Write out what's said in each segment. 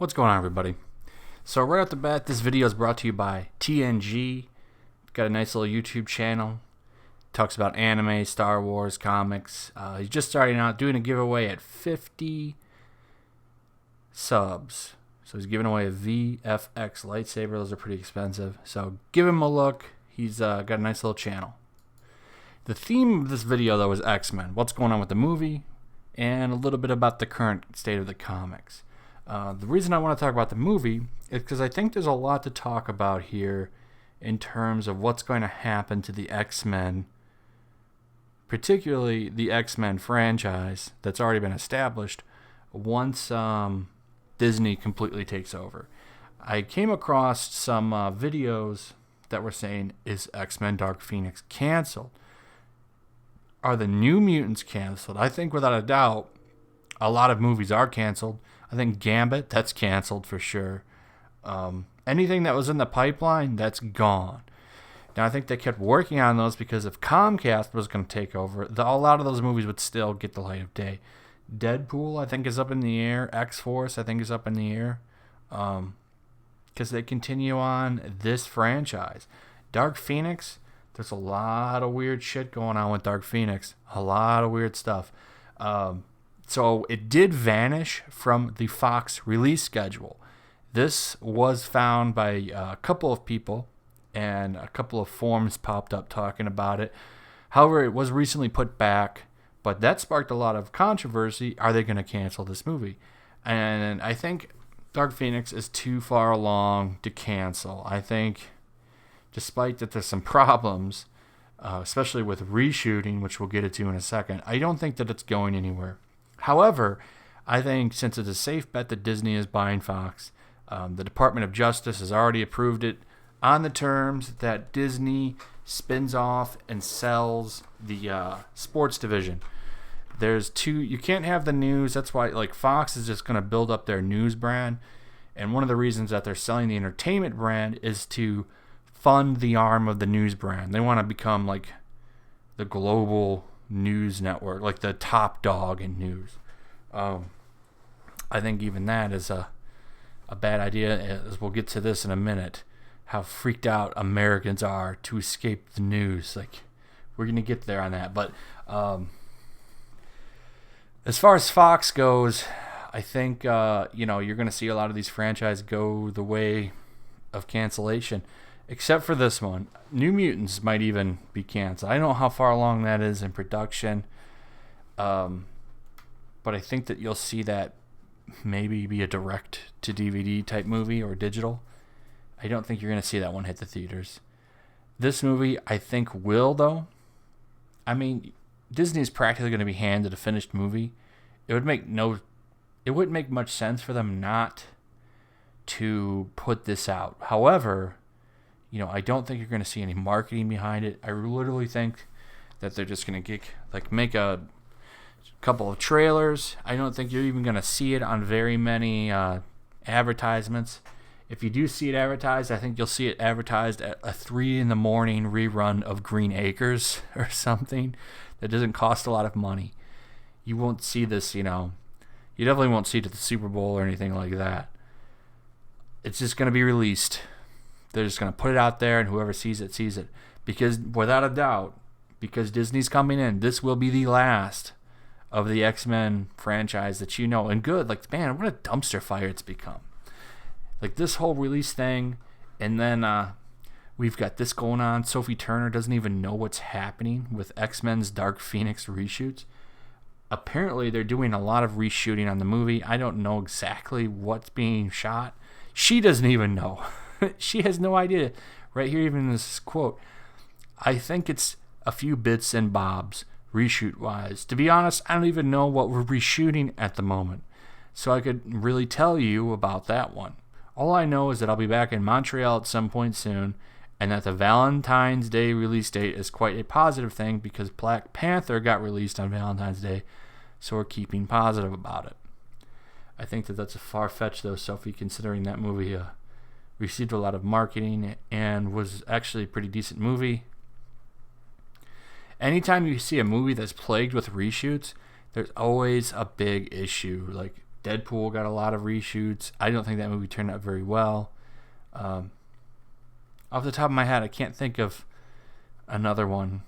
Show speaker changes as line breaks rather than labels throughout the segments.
What's going on, everybody? So right off the bat, this video is brought to you by TNG. Got a nice little YouTube channel. Talks about anime, Star Wars, comics. He's just starting out, doing a giveaway at 50 subs. So he's giving away a VFX lightsaber. Those are pretty expensive. So give him a look. He's got a nice little channel. The theme of this video, though, is X-Men. What's going on with the movie, and a little bit about the current state of the comics. The reason I want to talk about the movie is because I think there's a lot to talk about here in terms of what's going to happen to the X-Men, particularly the X-Men franchise that's already been established once Disney completely takes over. I came across some videos that were saying, is X-Men Dark Phoenix canceled? Are the New Mutants canceled? I think without a doubt, a lot of movies are canceled. I think Gambit, that's canceled for sure. Anything that was in the pipeline, that's gone. Now, I think they kept working on those because if Comcast was going to take over, a lot of those movies would still get the light of day. Deadpool, I think, is up in the air. X-Force, I think, is up in the air. Because they continue on this franchise. Dark Phoenix, there's a lot of weird shit going on with Dark Phoenix. A lot of weird stuff. So it did vanish from the Fox release schedule. This was found by a couple of people, and a couple of forums popped up talking about it. However, it was recently put back, but that sparked a lot of controversy. Are they going to cancel this movie? And I think Dark Phoenix is too far along to cancel. I think, despite that there's some problems, especially with reshooting, which we'll get into in a second, I don't think that it's going anywhere. However, I think since it's a safe bet that Disney is buying Fox, the Department of Justice has already approved it on the terms that Disney spins off and sells the sports division. You can't have the news. That's why Fox is just going to build up their news brand. And one of the reasons that they're selling the entertainment brand is to fund the arm of the news brand. They want to become like the global news network, like the top dog in news. I think even that is a bad idea, as we'll get to this in a minute, how freaked out Americans are to escape the news. We're going to get there on that. But as far as Fox goes, I think you're going to see a lot of these franchises go the way of cancellation, except for this one. New Mutants might even be canceled. I don't know how far along that is in production, but I think that you'll see that maybe be a direct-to-DVD type movie or digital. I don't think you're going to see that one hit the theaters. This movie, I think, will, though. I mean, Disney's practically going to be handed a finished movie. It wouldn't make much sense for them not to put this out. However, I don't think you're going to see any marketing behind it. I literally think that they're just going to make a couple of trailers. I don't think you're even going to see it on very many advertisements. If you do see it advertised, I think you'll see it advertised at a 3 a.m. rerun of Green Acres or something that doesn't cost a lot of money. You won't see this, you definitely won't see it at the Super Bowl or anything like that. It's just going to be released. They're just going to put it out there, and whoever sees it, sees it. Because, without a doubt, because Disney's coming in, this will be the last of the X-Men franchise that you know. And good, man, what a dumpster fire it's become. This whole release thing, and then we've got this going on. Sophie Turner doesn't even know what's happening with X-Men's Dark Phoenix reshoots. Apparently, they're doing a lot of reshooting on the movie. I don't know exactly what's being shot. She doesn't even know. She has no idea. Right here, even in this quote, I think it's a few bits and bobs, reshoot-wise. To be honest, I don't even know what we're reshooting at the moment, so I could really tell you about that one. All I know is that I'll be back in Montreal at some point soon, and that the Valentine's Day release date is quite a positive thing because Black Panther got released on Valentine's Day, so we're keeping positive about it. I think that that's a far-fetched, though, Sophie, considering that movie received a lot of marketing and was actually a pretty decent movie. Anytime you see a movie that's plagued with reshoots, there's always a big issue. Deadpool got a lot of reshoots. I don't think that movie turned out very well. Off the top of my head, I can't think of another one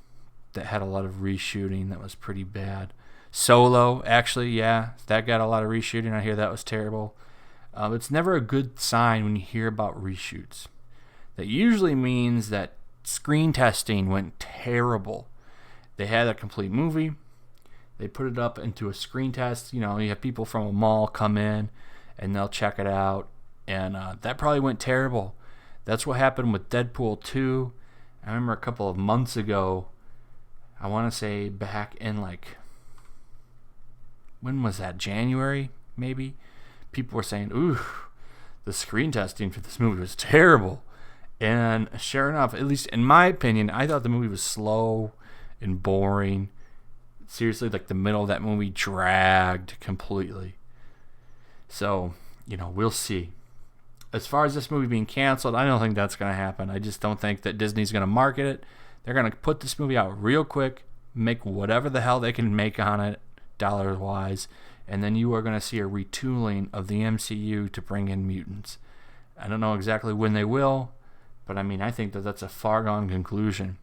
that had a lot of reshooting that was pretty bad. Solo, actually, yeah, that got a lot of reshooting. I hear that was terrible. It's never a good sign when you hear about reshoots. That usually means that screen testing went terrible. They had a complete movie. They put it up into a screen test. You know, you have people from a mall come in and they'll check it out. And that probably went terrible. That's what happened with Deadpool 2. I remember a couple of months ago, I want to say back in when was that? January, maybe? People were saying, ooh, the screen testing for this movie was terrible. And sure enough, at least in my opinion, I thought the movie was slow and boring. Seriously, the middle of that movie dragged completely. So, we'll see. As far as this movie being canceled, I don't think that's going to happen. I just don't think that Disney's going to market it. They're going to put this movie out real quick, make whatever the hell they can make on it, dollar-wise, and then you are going to see a retooling of the MCU to bring in mutants. I don't know exactly when they will, but I think that that's a far-gone conclusion.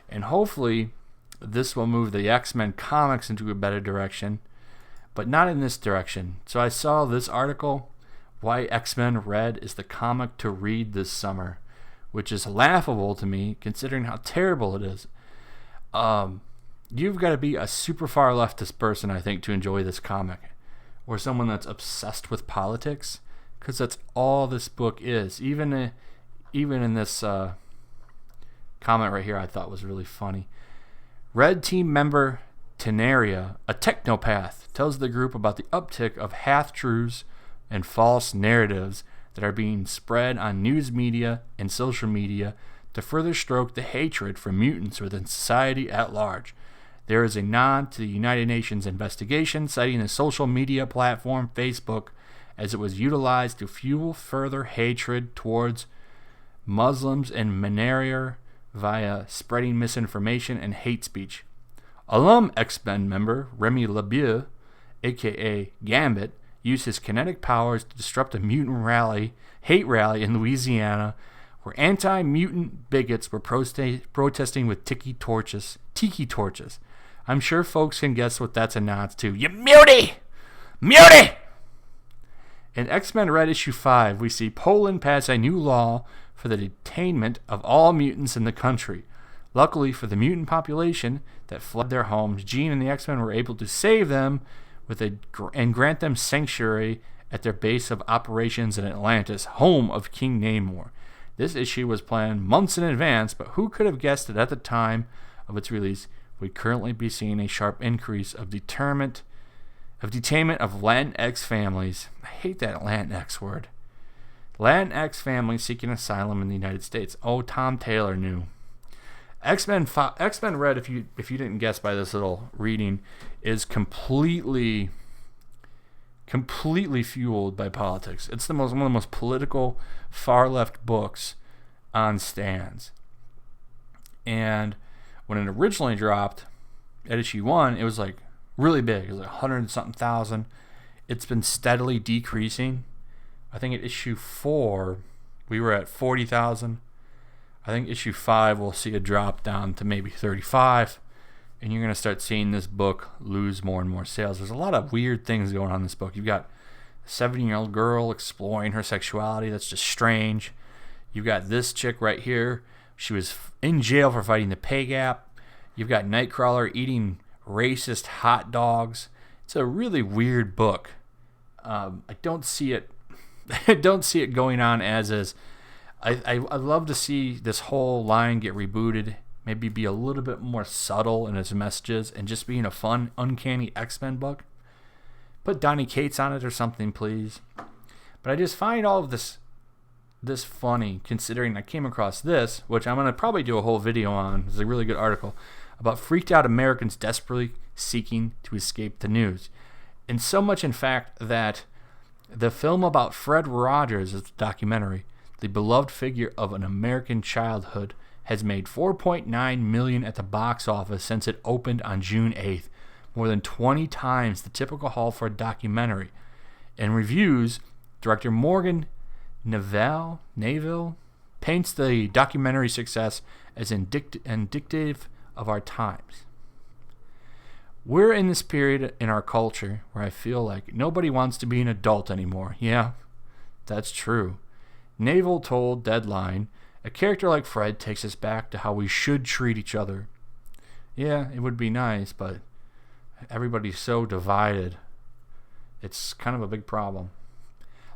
And hopefully, this will move the X-Men comics into a better direction, but not in this direction. So I saw this article, Why X-Men Red is the Comic to Read This Summer, which is laughable to me, considering how terrible it is. You've got to be a super far leftist person, I think, to enjoy this comic, or someone that's obsessed with politics, because that's all this book is. Even in this comment right here, I thought was really funny. Red Team member Tenaria, a technopath, tells the group about the uptick of half-truths and false narratives that are being spread on news media and social media to further stoke the hatred for mutants within society at large. There is a nod to the United Nations investigation, citing the social media platform Facebook as it was utilized to fuel further hatred towards Muslims and Menarir via spreading misinformation and hate speech. Alum X-Men member Remy LeBeau, aka Gambit, used his kinetic powers to disrupt a mutant hate rally in Louisiana, where anti-mutant bigots were protesting with tiki torches. I'm sure folks can guess what that's a nod to. You mutie! Mutie! In X-Men Red issue 5, we see Poland pass a new law for the detainment of all mutants in the country. Luckily for the mutant population that fled their homes, Jean and the X-Men were able to save them and grant them sanctuary at their base of operations in Atlantis, home of King Namor. This issue was planned months in advance, but who could have guessed that at the time of its release, we'd currently be seeing a sharp increase of detainment of Latinx families. I hate that Latinx word. Latinx families seeking asylum in the United States. Oh, Tom Taylor knew. X-Men Red, if you didn't guess by this little reading, is completely fueled by politics. It's one of the most political, far left books on stands. And when it originally dropped at issue 1, it was really big. It was 100-something thousand. It's been steadily decreasing. I think at issue 4, we were at 40,000. I think issue 5 will see a drop down to maybe 35. And you're going to start seeing this book lose more and more sales. There's a lot of weird things going on in this book. You've got a 7-year-old girl exploring her sexuality. That's just strange. You've got this chick right here. She was in jail for fighting the pay gap. You've got Nightcrawler eating racist hot dogs. It's a really weird book. I don't see it. I don't see it going on as is. I'd love to see this whole line get rebooted. Maybe be a little bit more subtle in its messages and just being a fun, uncanny X-Men book. Put Donny Cates on it or something, please. But I just find all of this funny, considering I came across this, which I'm going to probably do a whole video on. It's a really good article about freaked out Americans desperately seeking to escape the news. And so much, in fact, that the film about Fred Rogers, is a documentary, the beloved figure of an American childhood, has made $4.9 million at the box office since it opened on June 8th, more than 20 times the typical haul for a documentary. In reviews, director Morgan Neville paints the documentary success as indicative of our times. We're in this period in our culture where I feel like nobody wants to be an adult anymore. Yeah, that's true. Neville told Deadline, a character like Fred takes us back to how we should treat each other. Yeah, it would be nice, but everybody's so divided. It's kind of a big problem.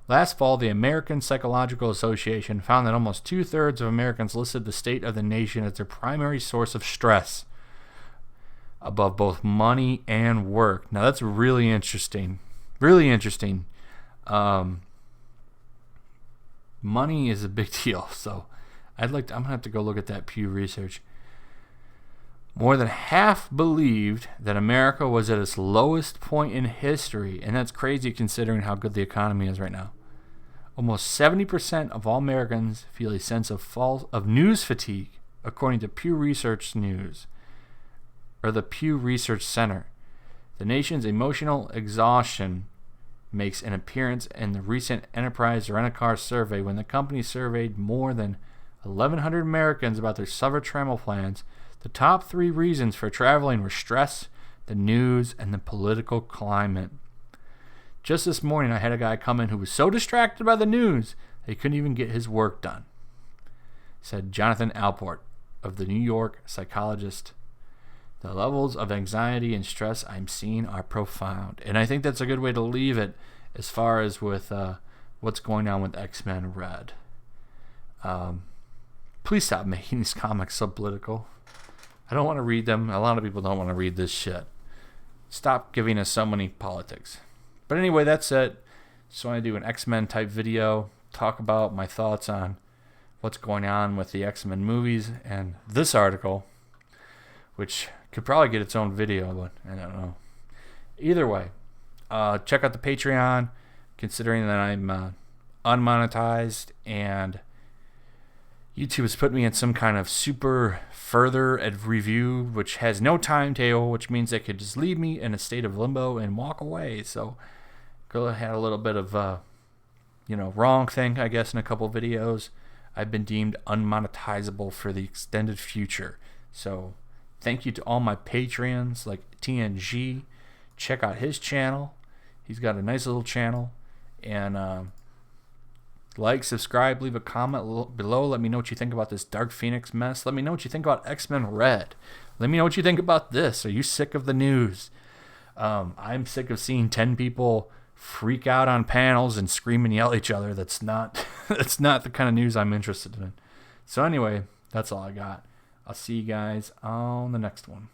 Last fall, the American Psychological Association found that almost 2/3 of Americans listed the state of the nation as their primary source of stress, above both money and work. Now that's really interesting. Really interesting. Money is a big deal, so I'm gonna have to go look at that Pew Research. More than half believed that America was at its lowest point in history, and that's crazy considering how good the economy is right now. Almost 70% of all Americans feel a sense of news fatigue, according to Pew Research News, or the Pew Research Center. The nation's emotional exhaustion makes an appearance in the recent Enterprise Rent-A-Car survey when the company surveyed more than 1,100 Americans about their summer travel plans. The top 3 reasons for traveling were stress, the news, and the political climate. Just this morning, I had a guy come in who was so distracted by the news that he couldn't even get his work done, said Jonathan Alport of the New York Psychologist. The levels of anxiety and stress I'm seeing are profound. And I think that's a good way to leave it as far as with what's going on with X-Men Red. Please stop making these comics so political. I don't want to read them. A lot of people don't want to read this shit. Stop giving us so many politics. But anyway, that's it. Just want to do an X-Men type video, talk about my thoughts on what's going on with the X-Men movies and this article, which could probably get its own video, but I don't know. Either way, check out the Patreon, considering that I'm unmonetized and YouTube has put me in some kind of super further review, which has no timetable, which means they could just leave me in a state of limbo and walk away. So, girl had a little bit of wrong thing, I guess, in a couple videos. I've been deemed unmonetizable for the extended future. So, thank you to all my Patreons like TNG. Check out his channel. He's got a nice little channel. And like, subscribe, leave a comment below. Let me know what you think about this Dark Phoenix mess. Let me know what you think about X-Men Red. Let me know what you think about this. Are you sick of the news? I'm sick of seeing 10 people freak out on panels and scream and yell at each other. That's not the kind of news I'm interested in. So anyway, that's all I got. I'll see you guys on the next one.